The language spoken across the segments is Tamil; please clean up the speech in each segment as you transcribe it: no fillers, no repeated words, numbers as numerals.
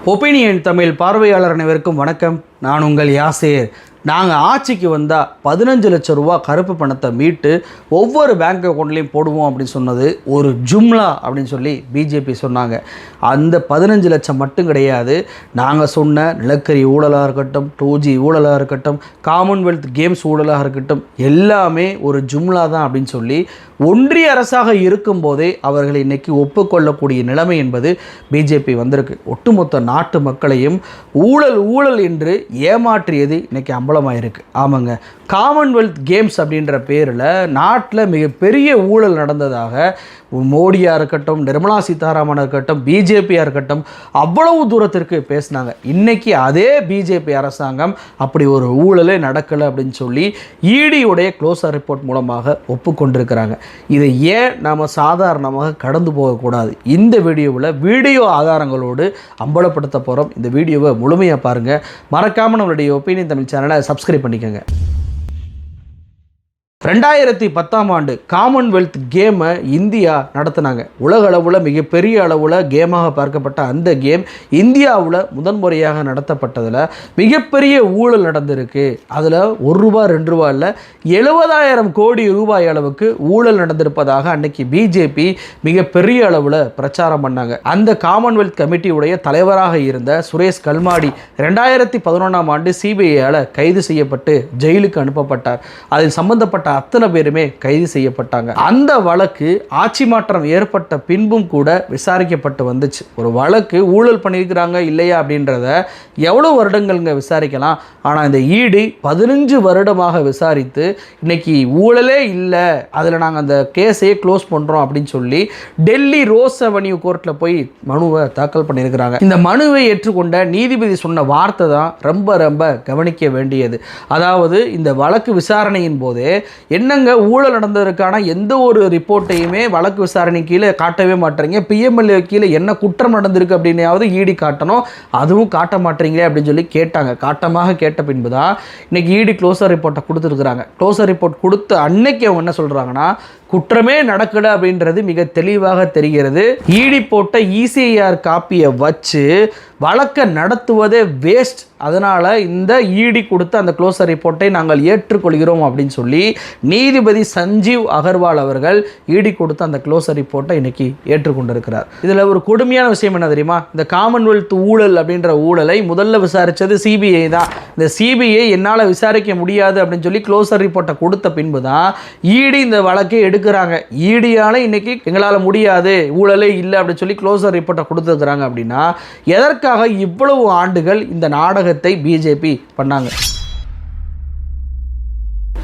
ஒப்பீனியன் தமிழ் பார்வையாளர் அனைவருக்கும் வணக்கம். நான் உங்கள் யாசேர். நாங்கள் ஆட்சிக்கு வந்தால் 15 லட்சம் ரூபா கருப்பு பணத்தை மீட்டு ஒவ்வொரு பேங்க் அக்கௌண்ட்லேயும் போடுவோம் அப்படின்னு சொன்னது ஒரு ஜும்லா அப்படின்னு சொல்லி பிஜேபி சொன்னாங்க. அந்த 15 லட்சம் மட்டும் கிடையாது, நாங்கள் சொன்ன நிலக்கரி ஊழலாக இருக்கட்டும், 2G ஊழலாக இருக்கட்டும், காமன்வெல்த் கேம்ஸ் ஊழலாக இருக்கட்டும், எல்லாமே ஒரு ஜும்லா தான் அப்படின்னு சொல்லி ஒன்றிய அரசாக இருக்கும்போதே அவர்கள் இன்றைக்கி ஒப்புக்கொள்ளக்கூடிய நிலைமை என்பது பிஜேபி வந்திருக்கு. ஒட்டுமொத்த நாட்டு மக்களையும் ஊழல் என்று ஏமாற்றியது இன்றைக்கி அம்பலமாயிருக்கு. ஆமாங்க, காமன்வெல்த் கேம்ஸ் அப்படின்ற பேரில் நாட்டில் மிகப்பெரிய ஊழல் நடந்ததாக மோடியாக இருக்கட்டும், நிர்மலா சீதாராமனாக இருக்கட்டும், பிஜேபியாக இருக்கட்டும் அவ்வளவு தூரத்திற்கு பேசினாங்க. இன்றைக்கி அதே பிஜேபி அரசாங்கம் அப்படி ஒரு ஊழலே நடக்கலை அப்படின்னு சொல்லி ஈடியுடைய க்ளோஸர் ரிப்போர்ட் மூலமாக ஒப்புக்கொண்டிருக்கிறாங்க. இதை ஏன் நாம் சாதாரணமாக கடந்து போகக்கூடாது? இந்த வீடியோவில் வீடியோ ஆதாரங்களோடு அம்பலப்படுத்த போகிறோம். இந்த வீடியோவை முழுமையாக பாருங்கள். மறக்காமல் நம்மளுடைய ஒப்பீனியன் தமிழ் சேனலை சப்ஸ்கிரைப் பண்ணிக்கோங்க. 2010ஆம் ஆண்டு காமன்வெல்த் கேமை இந்தியா நடத்தினாங்க. உலக அளவில் மிகப்பெரிய அளவில் கேமாக பார்க்கப்பட்ட அந்த கேம் இந்தியாவில் முதன்முறையாக நடத்தப்பட்டதில் மிகப்பெரிய ஊழல் நடந்திருக்கு. அதில் ₹1 ₹2 இல்லை, 70,000 கோடி ரூபாய் அளவுக்கு ஊழல் நடந்திருப்பதாக அன்னைக்கு பிஜேபி மிகப்பெரிய அளவில் பிரச்சாரம் பண்ணாங்க. அந்த காமன்வெல்த் கமிட்டியுடைய தலைவராக இருந்த சுரேஷ் கல்மாடி 2011ஆம் ஆண்டு சிபிஐயால் கைது செய்யப்பட்டு ஜெயிலுக்கு அனுப்பப்பட்டார். அதில் சம்பந்தப்பட்ட அத்தனை பேருமே கைது செய்யப்பட்டாங்க. அந்த வழக்கு ஆட்சி மாற்றம் ஏற்பட்ட பின்பும் கூட விசாரிக்கப்பட்டு வந்துச்சு. ஒரு வழக்கு ஊழல் பண்ணியிருக்கிறாங்க இல்லையா அப்படின்றத எவ்வளோ வருடங்கள்ங்க விசாரிக்கலாம். ஆனால் இந்த ஈடி 15 வருடமாக விசாரித்து இன்னைக்கு ஊழலே இல்லை, அதில் நாங்கள் அந்த கேஸையே க்ளோஸ் பண்ணுறோம் அப்படின்னு சொல்லி டெல்லி ரோஸ் அவென்யூ கோர்ட்டில் போய் மனுவை தாக்கல் பண்ணியிருக்கிறாங்க. இந்த மனுவை ஏற்றுக்கொண்ட நீதிபதி சொன்ன வார்த்தை தான் ரொம்ப கவனிக்க வேண்டியது. அதாவது இந்த வழக்கு விசாரணையின் போதே என்னங்க ஊழல் நடந்ததற்கான எந்த ஒரு ரிப்போர்ட்டையுமே வழக்கு விசாரணை கீழே காட்டவே மாட்டீங்க, பிஎம்எல்ஏ கீழே என்ன குற்றம் நடந்திருக்கு அப்படின்னாவது ஈடி காட்டணும், அதுவும் காட்ட மாட்டீங்களே அப்படின்னு சொல்லி கேட்டாங்க. காட்டமாக கேட்ட பின்பு தான் இன்னைக்கு ஈடி க்ளோஸர் ரிப்போர்ட்டை கொடுத்துருக்குறாங்க. க்ளோஸர் ரிப்போர்ட் கொடுத்த அன்னைக்கு அவங்க என்ன சொல்கிறாங்கன்னா, குற்றமே நடக்கலை அப்படின்றது மிக தெளிவாக தெரிகிறது. ஈடி போட்ட இசிஐஆர் காப்பியை வச்சு வழக்கை நடத்துவதே வேஸ்ட், அதனால் இந்த ஈடி கொடுத்த அந்த க்ளோஸர் ரிப்போர்ட்டை நாங்கள் ஏற்றுக்கொள்கிறோம் அப்படின்னு சொல்லி நீதிபதி சஞ்சீவ் அகர்வால் அவர்கள் ஈடி கொடுத்த அந்த க்ளோஸர் ரிப்போர்ட்டை இன்னைக்கு ஏற்றுக்கொண்டிருக்கிறார். இதில் ஒரு கொடுமையான விஷயம் என்ன தெரியுமா? இந்த காமன்வெல்த் ஊழல் அப்படின்ற ஊழலை முதல்ல விசாரித்தது சிபிஐ தான். இந்த சிபிஐ என்னால் விசாரிக்க முடியாது அப்படின்னு சொல்லி க்ளோஸர் ரிப்போர்ட்டை கொடுத்த பின்பு தான் ஈடி இந்த வழக்கை எடுக்கிறாங்க. ஈடியால் இன்னைக்கு எங்களால் முடியாது, ஊழலே இல்லை அப்படின்னு சொல்லி க்ளோஸர் ரிப்போர்ட்டை கொடுத்துருக்குறாங்க. அப்படின்னா எதற்காக இவ்வளவு ஆண்டுகள் இந்த நாடகத்தை பிஜேபி பண்ணாங்க?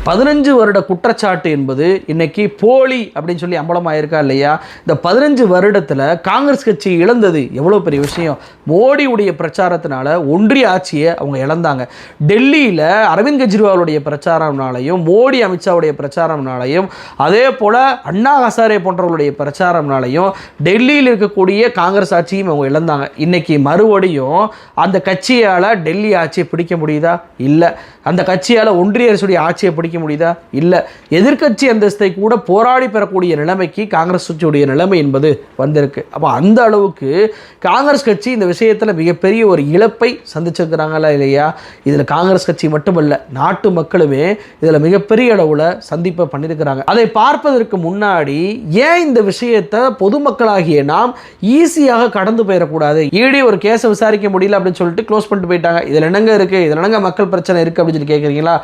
15 வருட குற்றச்சாட்டு என்பது இன்னைக்கு போலி அப்படின்னு சொல்லி அம்பலமாயிருக்கா இல்லையா? இந்த 15 வருடத்தில் காங்கிரஸ் கட்சி இழந்தது எவ்வளோ பெரிய விஷயம். மோடியுடைய பிரச்சாரத்தினால ஒன்றிய ஆட்சியை அவங்க இழந்தாங்க. டெல்லியில் அரவிந்த் கெஜ்ரிவாலுடைய பிரச்சாரம்னாலையும், மோடி அமித்ஷாவுடைய பிரச்சாரம்னாலையும், அதே போல் அண்ணா ஹசாரே போன்றவர்களுடைய பிரச்சாரம்னாலையும் டெல்லியில் இருக்கக்கூடிய காங்கிரஸ் ஆட்சியும் அவங்க இழந்தாங்க. இன்னைக்கு மறுபடியும் அந்த கட்சியால் டெல்லி ஆட்சியை பிடிக்க முடியுதா? இல்லை. அந்த கட்சியால் ஒன்றிய அரசுடைய ஆட்சியை பிடிக்க முடியுதா? இல்லை. எதிர்க்கட்சி அந்தஸ்தை கூட போராடி பெறக்கூடிய நிலைமைக்கு காங்கிரஸ் கட்சியுடைய நிலைமை என்பது வந்திருக்கு. அப்போ அந்த அளவுக்கு காங்கிரஸ் கட்சி இந்த விஷயத்தில் மிகப்பெரிய ஒரு இழப்பை சந்திச்சிருக்கிறாங்களா இல்லையா? இதில் காங்கிரஸ் கட்சி மட்டுமல்ல, நாட்டு மக்களுமே இதில் மிகப்பெரிய அளவில் சந்திப்பை பண்ணியிருக்கிறாங்க. அதை பார்ப்பதற்கு முன்னாடி ஏன் இந்த விஷயத்தை பொதுமக்களாகிய நாம் ஈஸியாக கடந்து போயிடக்கூடாது? ஈடி ஒரு கேஸை விசாரிக்க முடியல அப்படின்னு சொல்லிட்டு க்ளோஸ் பண்ணிட்டு போயிட்டாங்க. இதில் என்னங்க இருக்குது, இதில் என்னங்க மக்கள் பிரச்சனை இருக்குது அப்படின்னு சொல்லி கேட்குறீங்களா?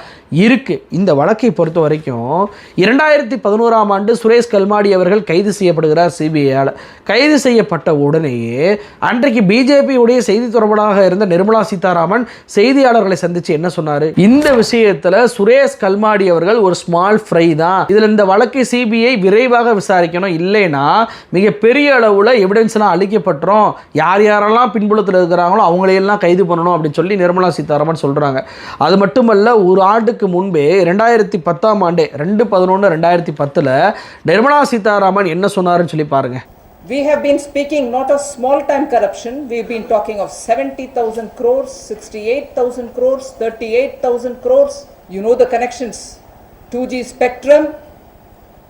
இருக்குது. இந்த வழக்கை பொறுத்த வரைக்கும் 2011ஆம் ஆண்டு சுரேஷ் கல்மாடி அவர்கள் கைது செய்யப்படுகிறார் சிபிஐயால். கைது செய்யப்பட்ட உடனேயே அன்றைக்கு பிஜேபியுடைய செய்தி தொடர்பாளராக இருந்த நிர்மலா சீதாராமன் செய்தியாளர்களை சந்தித்து என்ன சொன்னார்? இந்த விஷயத்தில் சுரேஷ் கல்மாடி அவர்கள் ஒரு ஸ்மால் ஃப்ரை தான், இதில் இந்த வழக்கை சிபிஐ விரைவாக விசாரிக்கணும், இல்லைன்னா மிகப்பெரிய அளவில் எவிடன்ஸ்லாம் அளிக்கப்பட்டுரும், யார் யாரெல்லாம் பின்புலத்தில் இருக்கிறாங்களோ அவங்களையெல்லாம் கைது பண்ணணும் அப்படின்னு சொல்லி நிர்மலா சீதாராமன் சொல்கிறாங்க. அது மட்டுமல்ல, ஒரு ஆண்டுக்கு முன்பே 2010ஆம் ஆண்டு 2/11/2010 நிர்மலா சீதாராமன் என்ன சொன்னாருன்னு சொல்லி பாருங்க. We have been speaking not of small time corruption, we've been talking of 70,000 crores, 68,000 crores, 38,000 crores. You know the connections: 2G spectrum,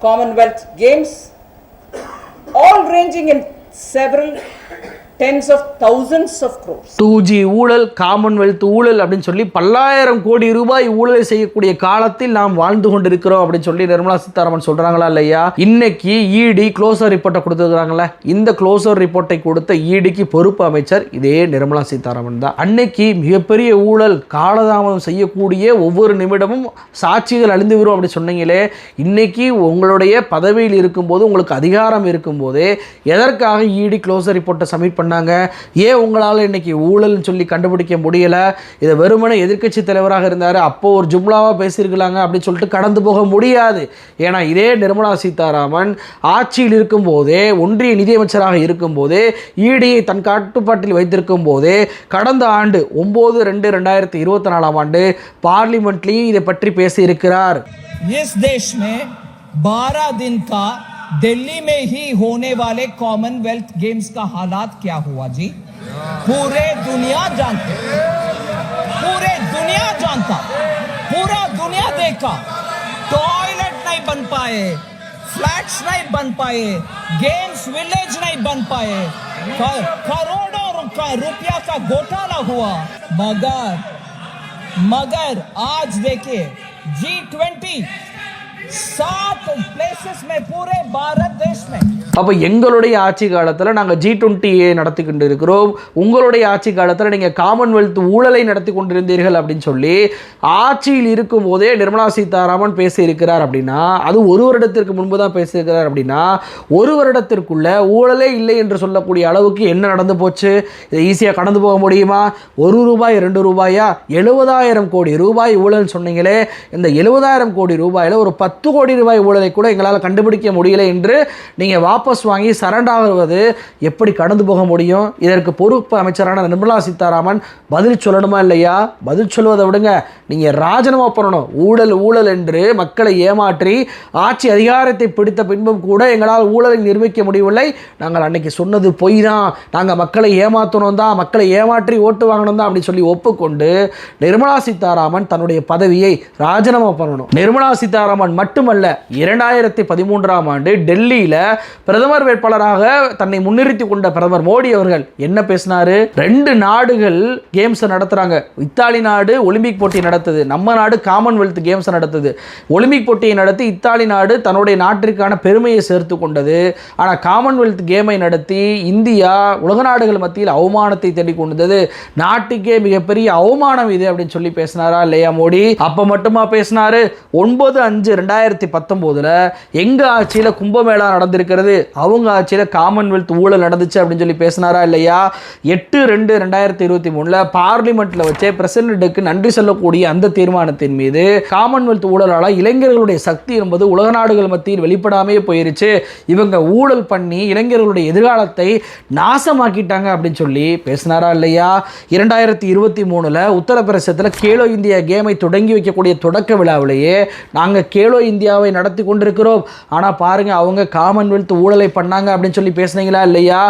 Commonwealth Games, all ranging in several tens of thousands of crores. 2G ஊழல், காமன்வெல்த் ஊழல் அப்படின்னு சொல்லி பல்லாயிரம் கோடி ரூபாய் ஊழலை செய்யக்கூடிய காலத்தில் நாம் வாழ்ந்து கொண்டிருக்கிறோம் அப்படின்னு சொல்லி நிர்மலா சீதாராமன் சொல்றாங்களா இல்லையா? இன்னைக்கு இடி க்ளோசர் ரிப்போர்ட்டை கொடுத்துருக்காங்களே, இந்த க்ளோசர் ரிப்போர்ட்டை கொடுத்த இடிக்கு பொறுப்பு அமைச்சர் இதே நிர்மலா சீதாராமன் தான். அன்னைக்கு மிகப்பெரிய ஊழல், காலதாமதம் செய்யக்கூடிய ஒவ்வொரு நிமிடமும் சாட்சிகள் அழிந்து வரும் அப்படி சொன்னீங்களே, இன்னைக்கு உங்களுடைய பதவியில் இருக்கும்போது, உங்களுக்கு அதிகாரம் இருக்கும்போதே எதற்காக இடி க்ளோசர் ரிப்போர்ட்டை சப்மிட் பண்ணாங்க? ஏன் உங்களால் இன்னைக்கு ஊழல்னு சொல்லி கண்டுபிடிக்க முடியல? இதை வெறுமனே எதிர்க்கட்சி தலைவராக இருந்தார், அப்போ ஒரு ஜும்லாவாக பேசியிருக்கலாங்க அப்படின்னு சொல்லிட்டு கடந்து போக முடியாது. ஏன்னா இதே நிர்மலா சீதாராமன் ஆட்சியில் இருக்கும்போதே, ஒன்றிய நிதியமைச்சராக இருக்கும்போதே, இடியை தன் கட்டுப்பாட்டில் வைத்திருக்கும் போதே கடந்த ஆண்டு 9/2/2024 பார்லிமெண்ட்லேயும் இதை பற்றி பேசியிருக்கிறார். इस देश में 12 दिन का दिल्ली में ही होने वाले कॉमनवेल्थ गेम्स का हालात क्या हुआ जी? पूरे दुनिया जानते, पूरे दुनिया जानता, पूरा दुनिया देखा. टॉयलेट नहीं बन पाए, फ्लैट्स नहीं बन पाए, गेम्स विलेज नहीं बन पाए, करोड़ों रुपया का घोटाला हुआ. मगर आज देखिए G20 7 places में पूरे भारत देश में. அப்போ எங்களுடைய ஆட்சி காலத்தில் நாங்கள் G20 நடத்தி கொண்டு இருக்கிறோம், உங்களுடைய ஆட்சி காலத்தில் நீங்கள் காமன்வெல்த் ஊழலை நடத்தி கொண்டிருந்தீர்கள் அப்படின்னு சொல்லி ஆட்சியில் இருக்கும் போதே நிர்மலா சீதாராமன் பேசியிருக்கிறார். அப்படின்னா அது ஒரு வருடத்திற்கு முன்பு தான் பேசியிருக்கிறார். அப்படின்னா ஒரு வருடத்திற்குள்ள ஊழலே இல்லை என்று சொல்லக்கூடிய அளவுக்கு என்ன நடந்து போச்சு? இதை ஈஸியாக கடந்து போக முடியுமா? 1 ரூபாய் 2 ரூபாயா? 70,000 கோடி ரூபாய் ஊழல் சொன்னீங்களே, இந்த 70,000 கோடி ரூபாயில் ஒரு 10 கோடி ரூபாய் ஊழலை கூட எங்களால் கண்டுபிடிக்க முடியலை என்று நீங்கள் வாபஸ் வாங்கி சரண்டாகுவது எப்படி கடந்து போக முடியும்? இதற்கு பொறுப்பு அமைச்சரான நிர்மலா சீதாராமன் பதில் சொல்லணுமா இல்லையா? பதில் சொல்வதை விடுங்க, நீங்கள் ராஜினாமா பண்ணணும். ஊழல் ஊழல் என்று மக்களை ஏமாற்றி ஆட்சி அதிகாரத்தை பிடித்த பின்பும் கூட எங்களால் ஊழலை நிரூபிக்க முடியவில்லை, நாங்கள் அன்னைக்கு சொன்னது பொய் தான், நாங்கள் மக்களை ஏமாற்றணும் தான், மக்களை ஏமாற்றி ஓட்டு வாங்கணும் தான் அப்படி சொல்லி ஒப்புக்கொண்டு நிர்மலா சீதாராமன் தன்னுடைய பதவியை ராஜினாமா பண்ணணும். நிர்மலா சீதாராமன் மட்டுமல்ல, 2013ஆம் ஆண்டு டெல்லியில் பிரதமர் வேட்பாளராக தன்னை முன்னிறுத்தி கொண்ட பிரதமர் மோடி அவர்கள் என்ன பேசினாரு? 2 நாடுகள் கேம்ஸ் நடத்துறாங்க. இத்தாலி நாடு ஒலிம்பிக் போட்டி நடத்துது, நம்ம நாடு காமன்வெல்த் கேம்ஸ் நடத்துது. ஒலிம்பிக் போட்டியை நடத்தி இத்தாலி நாடு தன்னுடைய நாட்டிற்கான பெருமையை சேர்த்து கொண்டது. ஆனால் காமன்வெல்த் கேமை நடத்தி இந்தியா உலக நாடுகள் மத்தியில் அவமானத்தை தேடி கொண்டது. நாட்டுக்கே மிகப்பெரிய அவமானம் இது அப்படின்னு சொல்லி பேசினாரா இல்லையா மோடி? அப்ப மட்டுமா பேசினாரு? 9/5/2019 எங்க ஆட்சியில் கும்பமேளா நடந்திருக்கிறது, அவங்க ஆட்சியில் காமன்வெல்த் ஊழல் நடந்துச்சு அப்படின்னு சொல்லி பேசினாரா இல்லையா? 8/2/2023 பார்லிமெண்ட்ல வச்சே பிரசிடென்ட்டுக்கு நன்றி சொல்லக்கூடிய அந்த தீர்மானத்தின் மீது காமன்வெல்த் ஊழலால் இளைஞர்களுடைய சக்தி என்பது உலக நாடுகள் மத்தியில் வெளிப்படாமே போயிருச்சு, இவங்க ஊழல் பண்ணி இளைஞர்களுடைய எதிர்காலத்தை நாசமாக்கிட்டாங்க அப்படின்னு சொல்லி பேசினாரா இல்லையா? 2023 உத்தரப்பிரதேசத்தில் கேலோ இந்தியா கேமை தொடங்கி வைக்கக்கூடிய தொடக்க விழாவிலேயே நாங்கள் கேலோ இந்தியாவை நடத்தி கொண்டிருக்கிறோம், ஆனால் பாருங்க அவங்க காமன்வெல்த் ஊழலை பண்ணாங்க அப்படின்னு சொல்லி பேசுனீங்களா இல்லையா?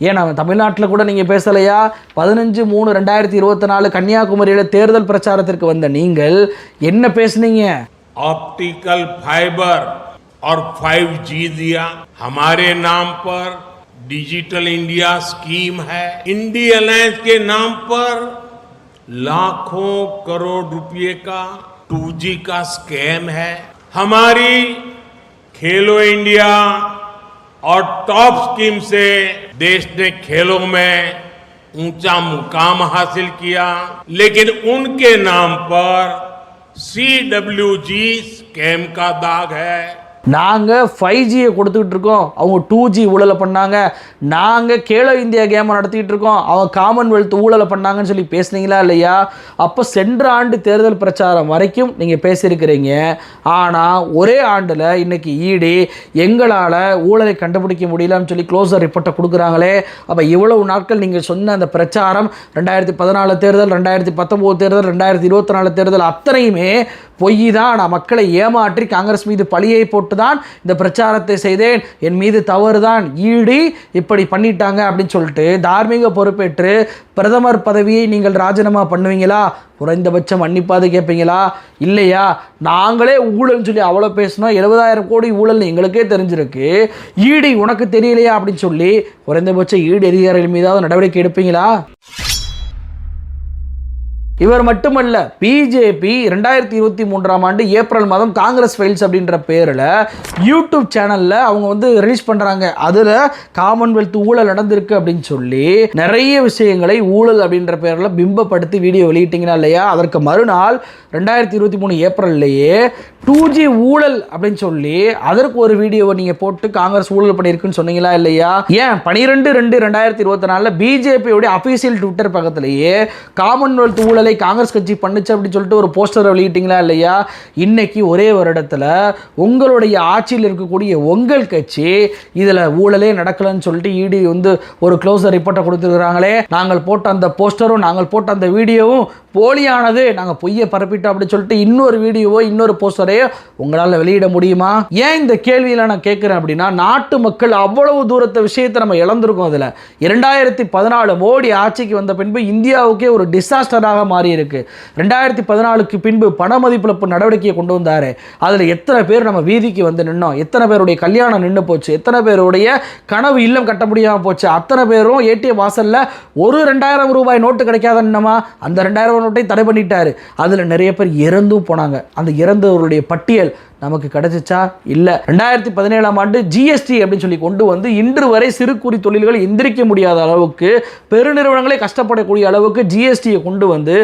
ஏன் அவன் தமிழ்நாட்டில் கூட நீங்கள் பேசலையா? 15/3/2024 கன்னியாகுமரியில் தேர்தல் பிரச்சாரத்திற்கு வந்த நீங்கள் என்ன பேசுனீங்க? ऑप्टिकल फाइबर और 5G दिया, हमारे नाम पर डिजिटल इंडिया स्कीम है, इंडी अलायंस के नाम पर लाखों करोड़ रुपए का 2G का स्कैम है, हमारी खेलो इंडिया और टॉप स्कीम से देश ने खेलों में ऊंचा मुकाम हासिल किया, लेकिन उनके नाम पर CWG स्कैम का दाग है. நாங்கள் 5Gயை கொடுத்துக்கிட்டு இருக்கோம், அவங்க 2G ஊழலை பண்ணாங்க. நாங்கள் கேலோ இந்தியா கேமை நடத்திக்கிட்டு இருக்கோம், அவங்க காமன்வெல்த் ஊழலை பண்ணாங்கன்னு சொல்லி பேசுனீங்களா இல்லையா? அப்போ சென்ற ஆண்டு தேர்தல் பிரச்சாரம் வரைக்கும் நீங்கள் பேசியிருக்கிறீங்க. ஆனால் ஒரே ஆண்டில் இன்னைக்கு இடி எங்களால் ஊழலை கண்டுபிடிக்க முடியலன்னு சொல்லி க்ளோசர் ரிப்போர்ட்டை கொடுக்குறாங்களே. அப்போ இவ்வளவு நாட்கள் நீங்கள் சொன்ன அந்த பிரச்சாரம் 2014 தேர்தல், 2019 தேர்தல், 2024 தேர்தல் அத்தனையுமே பொய் தான், நான் மக்களை ஏமாற்றி காங்கிரஸ் மீது பழியை போட்டு தான் இந்த பிரச்சாரத்தை செய்தேன், என் மீது தவறு தான், ஈடி இப்படி பண்ணிட்டாங்க அப்படின்னு சொல்லிட்டு தார்மீக பொறுப்பேற்று பிரதமர் பதவியை நீங்கள் ராஜினாமா பண்ணுவீங்களா? குறைந்தபட்சம் மன்னிப்பாது கேட்பீங்களா? இல்லையா? நாங்களே ஊழல்னு சொல்லி அவ்வளோ பேசினோம், 70,000 கோடி ஊழல்னு எங்களுக்கே தெரிஞ்சிருக்கு, ஈடி உனக்கு தெரியலையா அப்படின்னு சொல்லி குறைந்தபட்சம் ஈடி அதிகாரிகள் மீதாவது நடவடிக்கை எடுப்பீங்களா? இவர் மட்டுமல்ல, பிஜேபி 2023ஆம் ஆண்டு ஏப்ரல் மாதம் காங்கிரஸ் ஃபைல்ஸ் அப்படின்ற பேரில் யூடியூப் சேனலில் அவங்க ரிலீஸ் பண்ணுறாங்க. அதில் காமன்வெல்த் ஊழல் நடந்திருக்கு அப்படின்னு சொல்லி நிறைய விஷயங்களை ஊழல் அப்படின்ற பேரில் பிம்பப்படுத்தி வீடியோ வெளியிட்டீங்கன்னா இல்லையா? அதற்கு மறுநாள் 2023 ஏப்ரல்லையே 2G ஊழல் அப்படின்னு சொல்லி அதற்கு ஒரு வீடியோவை நீங்கள் போட்டு காங்கிரஸ் ஊழல் பண்ணியிருக்குன்னு சொன்னீங்களா இல்லையா? ஏன் 12/2/2024 பிஜேபியோடைய அஃபீஷியல் ட்விட்டர் பக்கத்திலேயே காமன்வெல்த் ஊழலை காங்கிரஸ் கட்சி பண்ணுச்சு அப்படின்னு சொல்லிட்டு ஒரு போஸ்டரை வெளியிட்டீங்களா இல்லையா? இன்னைக்கு ஒரே வருடத்தில் உங்களுடைய ஆட்சியில் இருக்கக்கூடிய உங்கள் கட்சி இதில் ஊழலே நடக்கலன்னு சொல்லிட்டு இடி ஒரு க்ளோஸர் ரிப்போர்ட்டை கொடுத்துருக்காங்களே. நாங்கள் போட்ட அந்த போஸ்டரும் நாங்கள் போட்ட அந்த வீடியோவும் போலியானது, நாங்கள் பொய்யை பரப்பிட்டோம் அப்படின்னு சொல்லிட்டு இன்னொரு வீடியோவோ இன்னொரு போஸ்டரையோ உங்களால் வெளியிட முடியுமா? ஏன் இந்த கேள்வியில் நான் கேட்குறேன் அப்படின்னா, நாட்டு மக்கள் அவ்வளவு தூரத்தை விஷயத்தை நம்ம இழந்திருக்கோம். அதில் 2014 மோடி ஆட்சிக்கு வந்த பின்பு இந்தியாவுக்கே ஒரு டிசாஸ்டராக மாறி இருக்கு. 2014க்கு பின்பு பண மதிப்பிழப்பு நடவடிக்கையை கொண்டு வந்தாரு. அதில் எத்தனை பேர் நம்ம வீதிக்கு வந்து நின்னோம், எத்தனை பேருடைய கல்யாணம் நின்று போச்சு, எத்தனை பேருடைய கனவு இல்லம் கட்ட முடியாமல் போச்சு, அத்தனை பேரும் ஏடிஎம் வாசலில் ஒரு 2000 ரூபாய் நோட்டு கிடைக்காத நின்னமா அந்த 2000 நோட்டை தடை பண்ணிட்டாரு. அதில் நிறைய பேர் இறந்தும் போனாங்க. அந்த இறந்தவர்களுடைய பட்டியல் நமக்கு கிடைச்சிச்சா? இல்லை. 2017ஆம் ஆண்டு ஜிஎஸ்டி அப்படின்னு சொல்லி கொண்டு வந்து இன்று வரை சிறு குறு தொழில்கள் எந்திரிக்க முடியாத அளவுக்கு, பெருநிறுவனங்களே கஷ்டப்படக்கூடிய அளவுக்கு ஜிஎஸ்டியை கொண்டு வந்து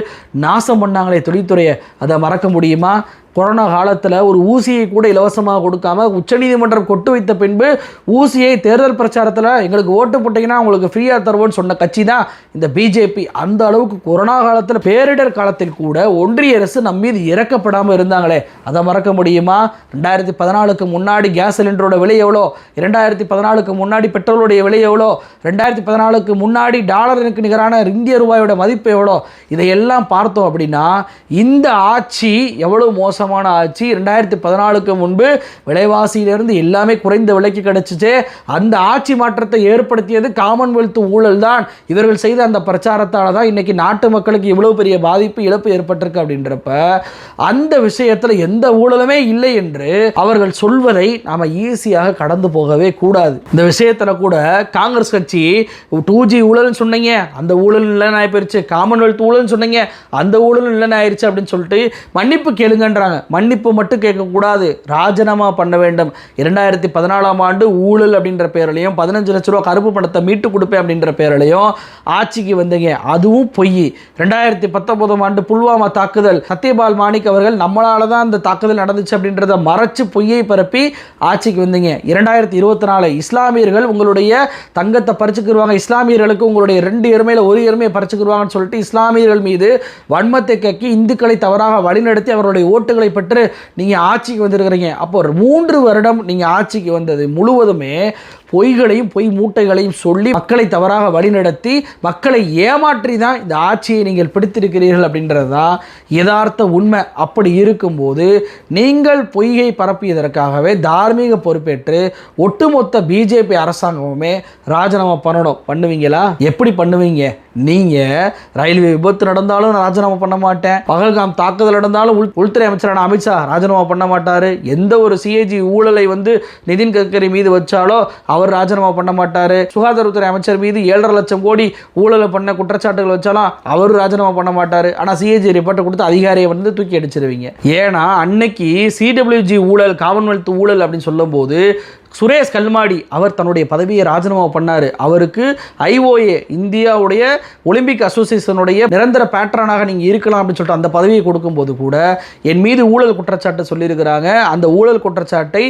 நாசம் பண்ணாங்களே தொழில்துறையை. அதை மறக்க முடியுமா? கொரோனா காலத்தில் ஒரு ஊசியை கூட இலவசமாக கொடுக்காம உச்சநீதிமன்றம் கொட்டு வைத்த பின்பு ஊசியை தேர்தல் பிரச்சாரத்தில் எங்களுக்கு ஓட்டு போட்டிங்கன்னா உங்களுக்கு ஃப்ரீயாக தருவோன்னு சொன்ன கட்சி தான் இந்த பிஜேபி. அந்த அளவுக்கு கொரோனா காலத்தில், பேரிடர் காலத்தில் கூட ஒன்றிய அரசு நம்ம மீது இறக்கப்படாமல் இருந்தாங்களே, அதை மறக்க முடியுமா? 2014க்கு முன்னாடி கேஸ் சிலிண்டரோட விலை எவ்வளோ, 2014க்கு முன்னாடி பெட்ரோலுடைய விலை எவ்வளோ, 2014க்கு முன்னாடி டாலருக்கு நிகரான இந்திய ரூபாயோட மதிப்பு எவ்வளோ, இதையெல்லாம் பார்த்தோம் அப்படின்னா இந்த ஆட்சி எவ்வளோ மோசம் ஆட்சி. 2014க்கு முன்பு விலைவாசியிலிருந்து எல்லாமே குறைந்த விலைக்கு கிடைச்சிச்சு. அந்த ஆட்சி மாற்றத்தை ஏற்படுத்தியது காமன்வெல்த் ஊழல் தான். இவர்கள் செய்த அந்த பிரச்சாரத்தால் தான் இன்னைக்கு நாட்டு மக்களுக்கு இவ்வளவு பெரிய பாதிப்பு, இழப்பு ஏற்பட்டிருக்கு. அப்படின்றப்ப அந்த விஷயத்தில் எந்த ஊழலுமே இல்லை என்று அவர்கள் சொல்வதை நாம ஈஸியாக கடந்து போகவே கூடாது. இந்த விஷயத்தில் கூட காங்கிரஸ் கட்சி 2G ஊழல் சொன்னீங்க, அந்த ஊழல் இல்லைன்னு ஆயிடுச்சு, காமன்வெல்த் ஊழல் சொன்னீங்க, அந்த ஊழல் இல்லைன்னு ஆயிடுச்சு அப்படின்னு சொல்லிட்டு மன்னிப்பு கேளுங்கன்றாங்க. மன்னிப்பு மட்டும் கேட்கக்கூடாது, ராஜினாமா பண்ண வேண்டும். 2014ஆம் ஆண்டு ஊழல் அப்படின்ற பேரிலையும் 15 லட்ச ரூபா கருப்பு பணத்தை மீட்டு கொடுப்பேன் அப்படின்ற பேரிலையும் ஆட்சிக்கு வந்தீங்க, அதுவும் பொய். 2019ஆம் ஆண்டு புல்வாமா தாக்குதல், சத்யபால் மாணிக் அவர்கள் நம்மளால தான் அந்த தாக்குதல் நடந்துச்சு அப்படின்றத மறைச்சு பொய்யை பரப்பி ஆட்சிக்கு வந்தீங்க. 2024 இஸ்லாமியர்கள் உங்களுடைய தங்கத்தை பறிச்சுக்கிடுவாங்க, இஸ்லாமியர்களுக்கு உங்களுடைய 2 எருமையில 1 எருமையை பறிச்சுக்கிடுவாங்கன்னு சொல்லிட்டு இஸ்லாமியர்கள் மீது வன்மத்தை கக்கி இந்துக்களை தவறாக வழிநடத்தி அவருடைய ஓட்டுகளை பெற்று நீங்க ஆட்சிக்கு வந்திருக்கிறீங்க. அப்போ 3 வருடம் நீங்க ஆட்சிக்கு வந்தது முழுவதுமே பொய்களையும் பொய் மூட்டைகளையும் சொல்லி மக்களை தவறாக வழிநடத்தி மக்களை ஏமாற்றி தான் இந்த ஆட்சியை நீங்கள் பிடித்திருக்கிறீர்கள் அப்படின்றது தான் யதார்த்த உண்மை. அப்படி இருக்கும்போது நீங்கள் பொய்யை பரப்பியதற்காகவே தார்மீக பொறுப்பேற்று ஒட்டுமொத்த பிஜேபி அரசாங்கமுமே ராஜினாமா பண்ணணும். பண்ணுவீங்களா? எப்படி பண்ணுவீங்க? நீங்க ரயில்வே விபத்து நடந்தாலும் ராஜினாமா பண்ண மாட்டேன், பகல்காம் தாக்குதல் நடந்தாலும் உள்துறை அமைச்சரான அமித்ஷா ராஜினாமா பண்ண மாட்டாரு, எந்த ஒரு சிஏஜி ஊழலை நிதின் கட்கரி மீது வச்சாலோ அவர் ராஜினாமா பண்ண மாட்டாரு, சுகாதாரத்துறை அமைச்சர் மீது 7.5 லட்சம் கோடி ஊழலை பண்ண குற்றச்சாட்டுகள் வச்சாலும் அவர் ராஜினாமா பண்ண மாட்டாரு. ஆனா சிஏஜி ரிப்போர்ட்டை கொடுத்து அதிகாரியை தூக்கி அடிச்சிருவீங்க. ஏன்னா அன்னைக்கு சிடபிள்யூஜி ஊழல், காமன்வெல்த் ஊழல் அப்படின்னு சொல்லும் போது சுரேஷ் கல்மாடி அவர் தன்னுடைய பதவியை ராஜினாமா பண்ணார். அவருக்கு ஐஓஏ, இந்தியாவுடைய ஒலிம்பிக் அசோசியேஷனுடைய நிரந்தர பேட்டர்னாக நீங்கள் இருக்கலாம் அப்படின்னு சொல்லிட்டு அந்த பதவியை கொடுக்கும்போது கூட என் மீது ஊழல் குற்றச்சாட்டு சொல்லியிருக்கிறாங்க. அந்த ஊழல் குற்றச்சாட்டை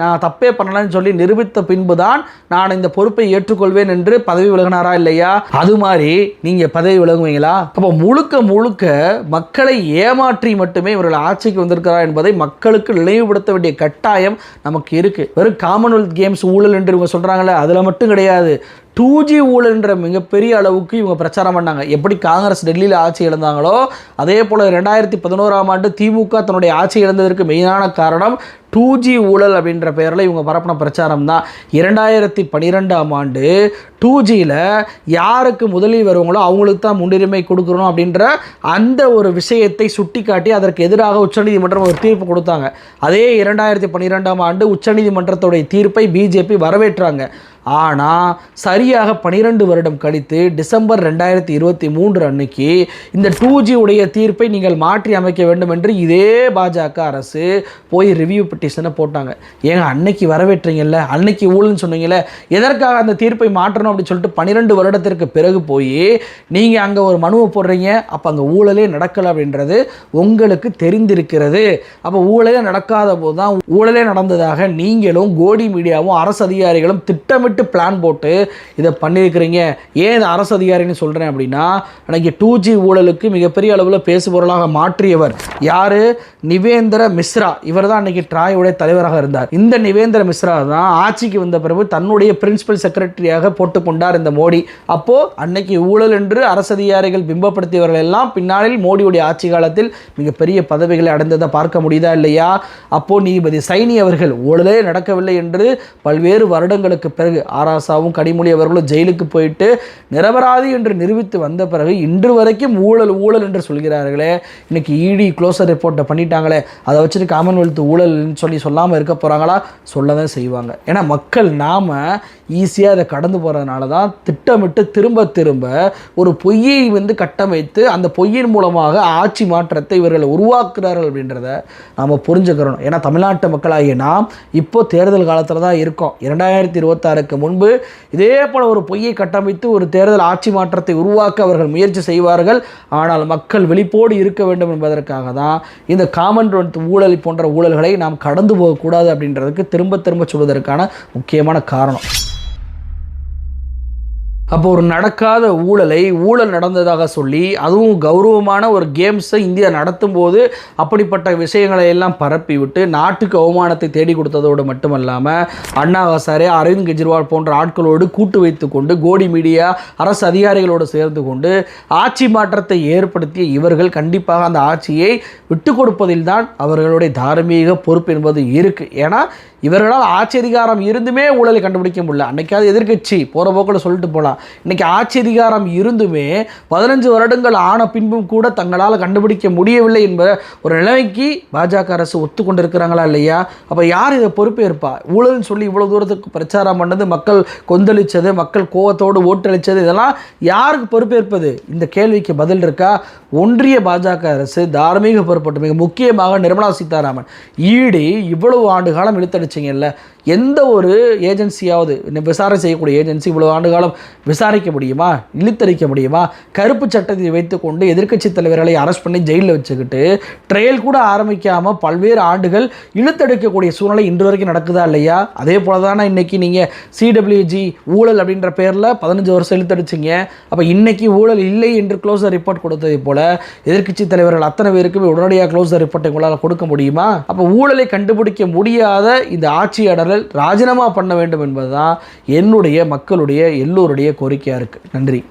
நான் தப்பே பண்ணலன்னு சொல்லி நிரூபித்த பின்பு தான் நான் இந்த பொறுப்பை ஏற்றுக்கொள்வேன் என்று பதவி விலகினாரா இல்லையா? அது மாதிரி நீங்கள் பதவி விலகுவீங்களா? அப்போ முழுக்க முழுக்க மக்களை ஏமாற்றி மட்டுமே இவர்கள் ஆட்சிக்கு வந்திருக்கிறார் என்பதை மக்களுக்கு நினைவுபடுத்த வேண்டிய கட்டாயம் நமக்கு இருக்கு. வெறும் காமன்வெல்த் கேம்ஸ் ஊழல் என்று இவங்க சொல்கிறாங்களே அதில் மட்டும் கிடையாது, 2G ஊழல்ன்ற மிகப்பெரிய அளவுக்கு இவங்க பிரச்சாரம் பண்ணாங்க. எப்படி காங்கிரஸ் டெல்லியில் ஆட்சி இழந்தாங்களோ அதே போல் 2011ஆம் ஆண்டு திமுக தன்னுடைய ஆட்சி இழந்ததற்கு மெயினான காரணம் 2G ஊழல் அப்படின்ற பெயரில் இவங்க பரப்பின பிரச்சாரம் தான். 2012ஆம் ஆண்டு 2Gயில் யாருக்கு முதலில் வருவாங்களோ அவங்களுக்கு தான் முன்னுரிமை கொடுக்கணும் அப்படின்ற அந்த ஒரு விஷயத்தை சுட்டி காட்டி அதற்கு எதிராக உச்சநீதிமன்றம் ஒரு தீர்ப்பு கொடுத்தாங்க. அதே 2012ஆம் ஆண்டு உச்சநீதிமன்றத்துடைய தீர்ப்பை பிஜேபி வரவேற்றாங்க. ஆனால் சரியாக 12 வருடம் கழித்து டிசம்பர் 2023 அன்னைக்கு இந்த 2G உடைய தீர்ப்பை நீங்கள் மாற்றி அமைக்க வேண்டும் என்று இதே பாஜக அரசு போய் ரிவ்யூ பெட்டிஷனை போட்டாங்க. ஏங்க அன்னைக்கு வரவேற்றீங்கல்ல, அன்னைக்கு ஊழல்னு சொன்னீங்கல்ல, எதற்காக அந்த தீர்ப்பை மாற்றணும் அப்படின்னு சொல்லிட்டு 12 வருடத்திற்கு பிறகு போய் நீங்கள் அங்கே ஒரு மனுவை போடுறீங்க. அப்போ அங்கே ஊழலே நடக்கலை அப்படின்றது உங்களுக்கு தெரிந்திருக்கிறது. அப்போ ஊழலே நடக்காத போது தான் ஊழலே நடந்ததாக நீங்களும் கோடி மீடியாவும் அரசு அதிகாரிகளும் திட்டமிட்டு பிளான் போட்டு இதை பண்ணியிருக்கிறீங்க. ஏன் இந்த அரசு அதிகாரின்னு சொல்கிறேன் அப்படின்னா, அன்றைக்கி 2G ஊழலுக்கு மிகப்பெரிய அளவில் பேசுபொருளாக மாற்றியவர் யார்? நிவேந்திர மிஸ்ரா. இவர் தான் அன்றைக்கி ட்ராயோடைய தலைவராக இருந்தார். இந்த நிவேந்திர மிஸ்ரா தான் ஆட்சிக்கு வந்த பிறகு தன்னுடைய பிரின்சிபல் செக்ரட்டரியாக போட்டுக்கொண்டார் இந்த மோடி. அப்போது அன்னைக்கு ஊழல் என்று அரசு அதிகாரிகள் பிம்பப்படுத்தியவர்கள் எல்லாம் பின்னாளில் மோடியுடைய ஆட்சி காலத்தில் மிகப்பெரிய பதவிகளை அடைந்ததை பார்க்க முடியுதா இல்லையா? அப்போது நீதிபதி சைனி அவர்கள் ஊழலே நடக்கவில்லை என்று பல்வேறு வருடங்களுக்கு பிறகு ஆராசாவும் கனிமொழி அவர்களும் ஜெயிலுக்கு போயிட்டு நிரபராதி என்று நிரூபித்து வந்த பிறகு இன்று வரைக்கும் ஊழல் ஊழல் என்று சொல்கிறார்களே. இன்னைக்கு இடி க்ளோசர் ரிப்போர்ட்டை பண்ணிட்டாங்களே, அதை வச்சுட்டு காமன்வெல்த் ஊழல்னு சொல்லாமல் இருக்க போகிறாங்களா? சொல்ல தான் செய்வாங்க. ஏன்னா மக்கள் நாம் ஈஸியாக அதை கடந்து போகிறதுனால தான் திட்டமிட்டு திரும்ப திரும்ப ஒரு பொய்யை கட்டமைத்து அந்த பொய்யின் மூலமாக ஆட்சி மாற்றத்தை இவர்கள் உருவாக்குறார்கள் அப்படின்றத நாம் புரிஞ்சுக்கிறோம். ஏன்னா தமிழ்நாட்டு மக்களாகிய நாம் இப்போ தேர்தல் காலத்தில் தான் இருக்கோம். 2026 முன்பு இதே போல ஒரு பொய்யை கட்டமைத்து ஒரு தேர்தல் ஆட்சி மாற்றத்தை உருவாக்க அவர்கள் முயற்சி செய்வார்கள். ஆனால் மக்கள் விழிப்போடு இருக்க வேண்டும் என்பதற்காக தான் இந்த காமன்வெல்த் ஊழல் போன்ற ஊழல்களை நாம் கடந்து போகக்கூடாது அப்படின்றதுக்கு திரும்ப திரும்ப சொல்வதற்கான முக்கியமான காரணம். அப்போ ஒரு நடக்காத ஊழல் நடந்ததாக சொல்லி அதுவும் கௌரவமான ஒரு கேம்ஸை இந்தியா நடத்தும் போது அப்படிப்பட்ட விஷயங்களை எல்லாம் பரப்பி விட்டு நாட்டுக்கு அவமானத்தை தேடி கொடுத்ததோடு மட்டுமல்லாமல் அண்ணா ஹசாரே, அரவிந்த் கெஜ்ரிவால் போன்ற ஆட்களோடு கூட்டு வைத்து கொண்டு கோடி மீடியா அரசு அதிகாரிகளோடு சேர்ந்து கொண்டு ஆட்சி மாற்றத்தை ஏற்படுத்திய இவர்கள் கண்டிப்பாக அந்த ஆட்சியை விட்டு கொடுப்பதில் தான் அவர்களுடைய தார்மீக பொறுப்பு என்பது இருக்குது. ஏன்னா இவர்களால் ஆட்சி அதிகாரம் இருந்துமே ஊழலை கண்டுபிடிக்க முடியல. அன்றைக்காவது எதிர்க்கட்சி போகிற போக்கில் சொல்லிட்டு போகலாம். இன்றைக்கி ஆட்சி அதிகாரம் இருந்துமே 15 வருடங்கள் ஆன பின்பும் கூட தங்களால் கண்டுபிடிக்க முடியவில்லை என்ப ஒரு நிலைமைக்கு பாஜக அரசு ஒத்துக்கொண்டிருக்கிறாங்களா இல்லையா? அப்போ யார் இதை பொறுப்பேற்பா? ஊழல்னு சொல்லி இவ்வளோ தூரத்துக்கு பிரச்சாரம் பண்ணது, மக்கள் கொந்தளித்தது, மக்கள் கோவத்தோடு ஓட்டளித்தது, இதெல்லாம் யாருக்கு பொறுப்பேற்பது? இந்த கேள்விக்கு பதில் இருக்கா? ஒன்றிய பாஜக அரசு தார்மீக பொறுப்பட்டு மிக முக்கியமாக நிர்மலா சீதாராமன் ஈடி இவ்வளவு ஆண்டு காலம் இழுத்தடிச்சிங்கல்ல, எந்த ஒரு ஏஜென்சியாவது விசாரணை செய்யக்கூடிய ஏஜென்சி இவ்வளவு ஆண்டு காலம் விசாரிக்க முடியுமா? இழுத்தடிக்க முடியுமா? கருப்பு சட்டத்தை வைத்துக்கொண்டு எதிர்க்கட்சி தலைவர்களை அரெஸ்ட் பண்ணி ஜெயிலில் வச்சுக்கிட்டு ட்ரையல் கூட ஆரம்பிக்காமல் பல்வேறு ஆண்டுகள் இழுத்தடிக்கக்கூடிய சூழ்நிலை இன்று வரைக்கும் நடக்குதா இல்லையா? அதே போல தானே இன்றைக்கி நீங்கள் CWG ஊழல் அப்படின்ற பேரில் 15 வருஷம் இழுத்தடிச்சிங்க. அப்போ இன்றைக்கி ஊழல் இல்லை என்று க்ளோசர் ரிப்போர்ட் கொடுத்ததை போல எதிர்க்கட்சி தலைவர்கள் அத்தனை பேருக்குமே உடனடியாக க்ளோசர் ரிப்போர்ட்டை உங்களால் கொடுக்க முடியுமா? அப்போ ஊழலை கண்டுபிடிக்க முடியாத இந்த ஆட்சியாளர்கள் ராஜினாமா பண்ண வேண்டும் என்பதுதான் என்னுடைய மக்களுடைய எல்லோருடைய கோரிக்கையாக இருக்குது. நன்றி.